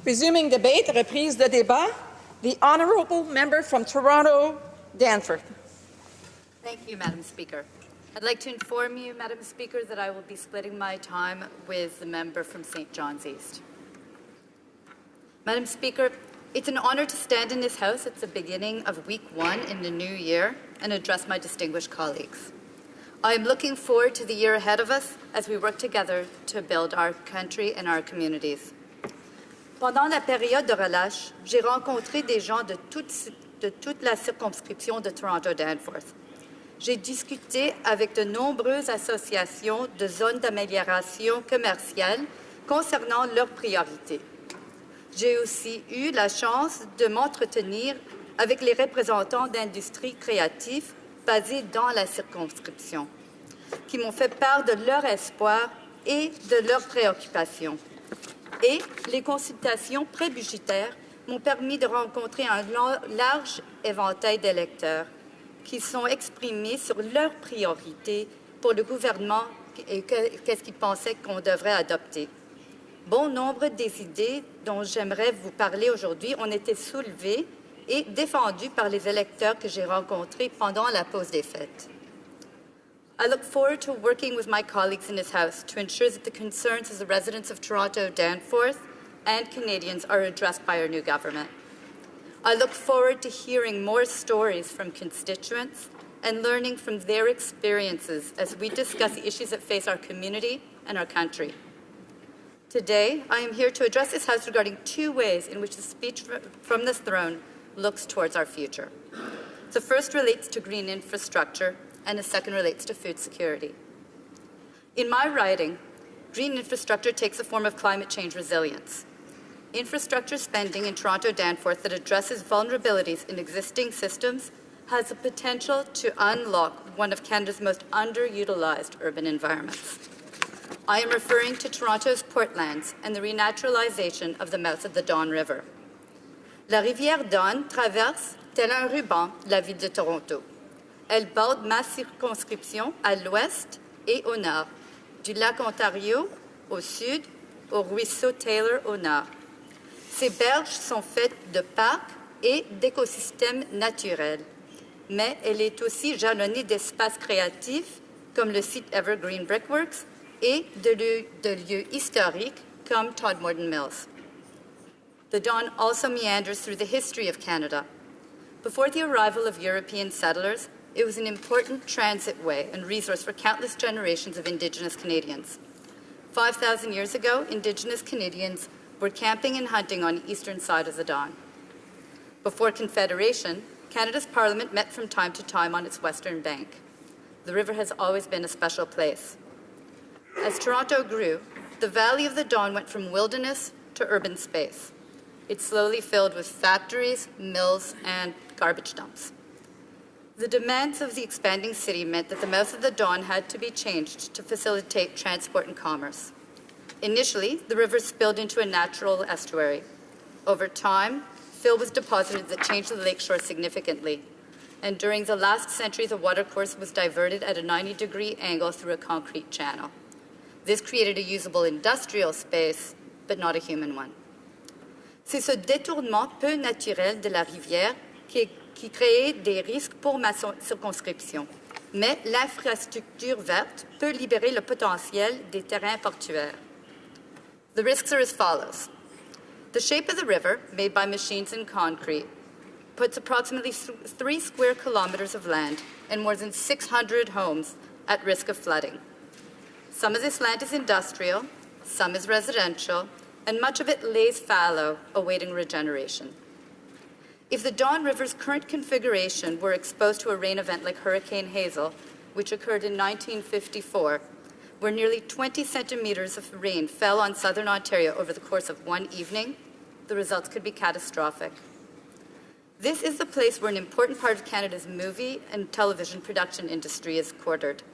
Resuming debate, reprise de débat. The honourable member from Toronto-Danforth. Thank you, Madam Speaker. I'd like to inform you, Madam Speaker, that I will be splitting my time with the member from St. John's East. Madam Speaker, it's an honour to stand in this House at the beginning of Week 1 in the new year and address my distinguished colleagues. I am looking forward to the year ahead of us as we work together to build our country and our communities. Pendant la période de relâche, j'ai rencontré des gens de toute la circonscription de Toronto-Danforth. J'ai discuté avec de nombreuses associations de zones d'amélioration commerciale concernant leurs priorités. J'ai aussi eu la chance de m'entretenir avec les représentants d'industries créatives basées dans la circonscription, qui m'ont fait part de leurs espoirs et de leurs préoccupations. Et les consultations prébudgétaires m'ont permis de rencontrer un large éventail d'électeurs qui sont exprimés sur leurs priorités pour le gouvernement et qu'est-ce qu'ils pensaient qu'on devrait adopter. Bon nombre des idées dont j'aimerais vous parler aujourd'hui ont été soulevées et défendues par les électeurs que j'ai rencontrés pendant la pause des fêtes. I look forward to working with my colleagues in this House to ensure that the concerns of the residents of Toronto-Danforth and Canadians are addressed by our new government. I look forward to hearing more stories from constituents and learning from their experiences as we discuss the issues that face our community and our country. Today, I am here to address this House regarding two ways in which the speech from this throne looks towards our future. The first relates to green infrastructure, and the second relates to food security. In my writing, green infrastructure takes the form of climate change resilience. Infrastructure spending in Toronto-Danforth that addresses vulnerabilities in existing systems has the potential to unlock one of Canada's most underutilized urban environments. I am referring to Toronto's Portlands and the renaturalization of the mouth of the Don River. La rivière Don traverse, tel un ruban, la ville de Toronto. Elle borde ma circonscription à l'ouest et au nord, du lac Ontario au sud, au ruisseau Taylor au nord. Ces berges sont faites de parcs et d'écosystèmes naturels, mais elle est aussi jalonnée d'espaces créatifs comme le site Evergreen Brickworks et de lieux historiques comme Todmorden Mills. The Don also meanders through the history of Canada. Before the arrival of European settlers, it was an important transit way and resource for countless generations of Indigenous Canadians. 5,000 years ago, Indigenous Canadians were camping and hunting on the eastern side of the Don. Before Confederation, Canada's Parliament met from time to time on its western bank. The river has always been a special place. As Toronto grew, the valley of the Don went from wilderness to urban space. It slowly filled with factories, mills, and garbage dumps. The demands of the expanding city meant that the mouth of the Don had to be changed to facilitate transport and commerce. Initially, the river spilled into a natural estuary. Over time, fill was deposited that changed the lakeshore significantly. And during the last century, the watercourse was diverted at a 90-degree angle through a concrete channel. This created a usable industrial space, but not a human one. C'est ce détournement peu naturel de la rivière qui créait des risques pour ma circonscription. Mais l'infrastructure verte peut libérer le potentiel des terrains portuaires. The risks are as follows. The shape of the river, made by machines and concrete, puts approximately 3 square kilometers of land and more than 600 homes at risk of flooding. Some of this land is industrial, some is residential, and much of it lays fallow, awaiting regeneration. If the Don River's current configuration were exposed to a rain event like Hurricane Hazel, which occurred in 1954, where nearly 20 centimeters of rain fell on southern Ontario over the course of one evening, the results could be catastrophic. This is the place where an important part of Canada's movie and television production industry is quartered.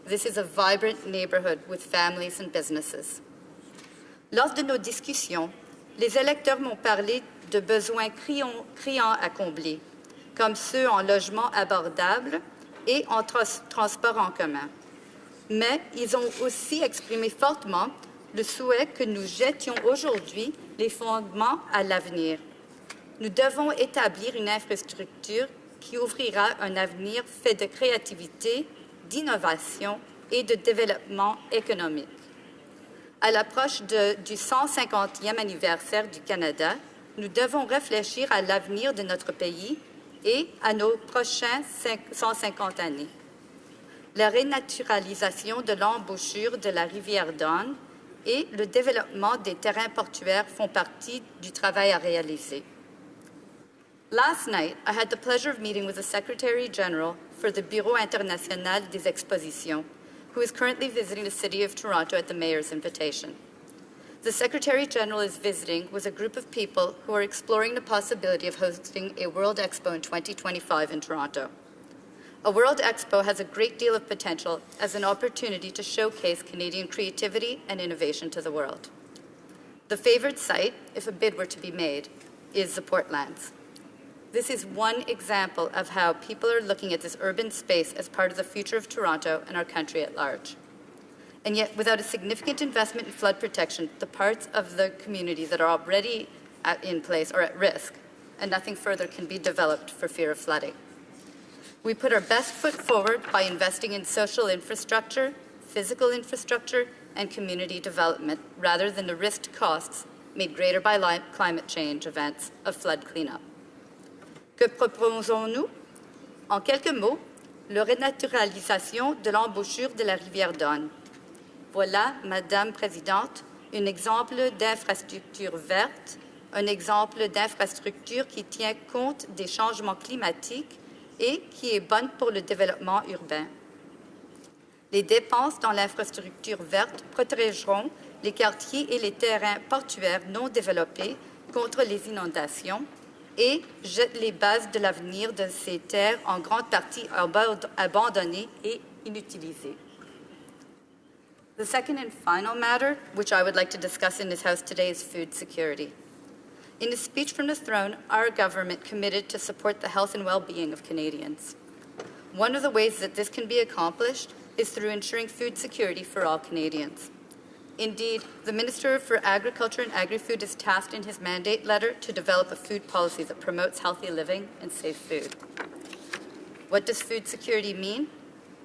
This is a vibrant neighborhood with families and businesses. Lors de nos discussions, les électeurs m'ont parlé de besoins criants à combler, comme ceux en logement abordable et en transport en commun. Mais ils ont aussi exprimé fortement le souhait que nous jettions aujourd'hui les fondements à l'avenir. Nous devons établir une infrastructure qui ouvrira un avenir fait de créativité, d'innovation et de développement économique. À l'approche du 150e anniversaire du Canada, nous devons réfléchir à l'avenir de notre pays et à nos prochaines 150 années. La renaturalisation de l'embouchure de la rivière Don et le développement des terrains portuaires font partie du travail à réaliser. Last night, I had the pleasure of meeting with the Secretary General for the Bureau International des Expositions, who is currently visiting the City of Toronto at the Mayor's invitation. The Secretary General is visiting with a group of people who are exploring the possibility of hosting a World Expo in 2025 in Toronto. A World Expo has a great deal of potential as an opportunity to showcase Canadian creativity and innovation to the world. The favored site, if a bid were to be made, is the Portlands. This is one example of how people are looking at this urban space as part of the future of Toronto and our country at large. And yet, without a significant investment in flood protection, the parts of the community that are already in place are at risk, and nothing further can be developed for fear of flooding. We put our best foot forward by investing in social infrastructure, physical infrastructure, and community development, rather than the risked costs made greater by climate change events of flood cleanup. Que proposons-nous? En quelques mots, la renaturalisation de l'embouchure de la rivière Don. Voilà, Madame Présidente, un exemple d'infrastructure verte, un exemple d'infrastructure qui tient compte des changements climatiques et qui est bonne pour le développement urbain. Les dépenses dans l'infrastructure verte protégeront les quartiers et les terrains portuaires non développés contre les inondations et jettent les bases de l'avenir de ces terres en grande partie abandonnées et inutilisées. The second and final matter, which I would like to discuss in this House today, is food security. In a speech from the throne, our government committed to support the health and well-being of Canadians. One of the ways that this can be accomplished is through ensuring food security for all Canadians. Indeed, the Minister for Agriculture and Agri-Food is tasked in his mandate letter to develop a food policy that promotes healthy living and safe food. What does food security mean?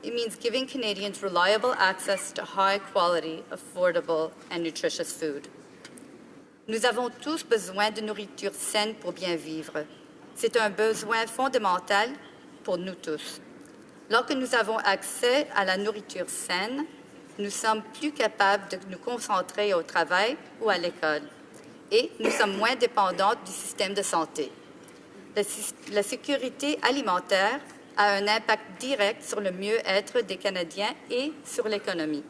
It means giving Canadians reliable access to high-quality, affordable, and nutritious food. Nous avons tous besoin de nourriture saine pour bien vivre. C'est un besoin fondamental pour nous tous. Lorsque nous avons accès à la nourriture saine, nous sommes plus capables de nous concentrer au travail ou à l'école et nous sommes moins dépendants du système de santé. La sécurité alimentaire a un impact direct sur le mieux-être des Canadiens et sur l'économie.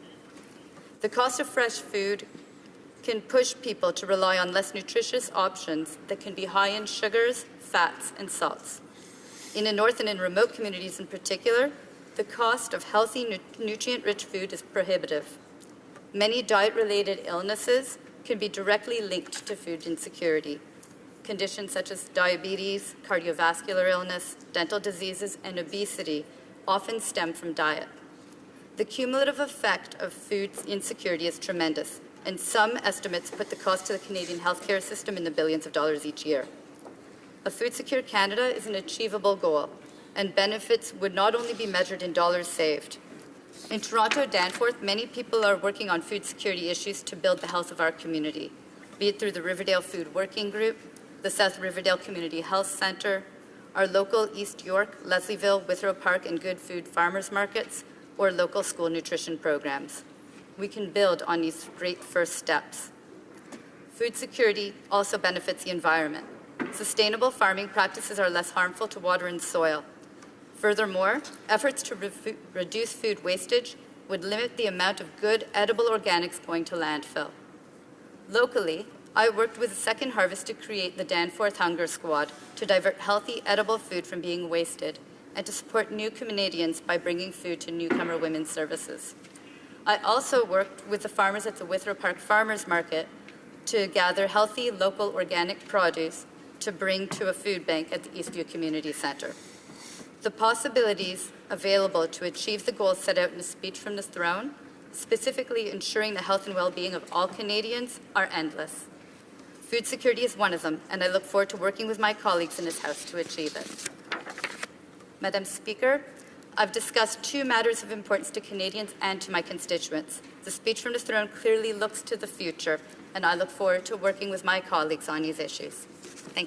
The cost of fresh food can push people to rely on less nutritious options that can be high in sugars, fats, and salts. In the north and in remote communities in particular, the cost of healthy, nutrient-rich food is prohibitive. Many diet-related illnesses can be directly linked to food insecurity. Conditions such as diabetes, cardiovascular illness, dental diseases, and obesity often stem from diet. The cumulative effect of food insecurity is tremendous, and some estimates put the cost to the Canadian healthcare system in the billions of dollars each year. A food-secure Canada is an achievable goal, and benefits would not only be measured in dollars saved. In Toronto-Danforth, many people are working on food security issues to build the health of our community, be it through the Riverdale Food Working Group, the South Riverdale Community Health Centre, our local East York, Leslieville, Withrow Park, and Good Food Farmers Markets, or local school nutrition programs. We can build on these great first steps. Food security also benefits the environment. Sustainable farming practices are less harmful to water and soil. Furthermore, efforts to reduce food wastage would limit the amount of good edible organics going to landfill. Locally, I worked with Second Harvest to create the Danforth Hunger Squad to divert healthy, edible food from being wasted and to support new Canadians by bringing food to newcomer women's services. I also worked with the farmers at the Withrow Park Farmers Market to gather healthy, local, organic produce to bring to a food bank at the Eastview Community Centre. The possibilities available to achieve the goals set out in the speech from the throne, specifically ensuring the health and well-being of all Canadians, are endless. Food security is one of them, and I look forward to working with my colleagues in this House to achieve it. Madam Speaker, I've discussed two matters of importance to Canadians and to my constituents. The speech from the throne clearly looks to the future, and I look forward to working with my colleagues on these issues.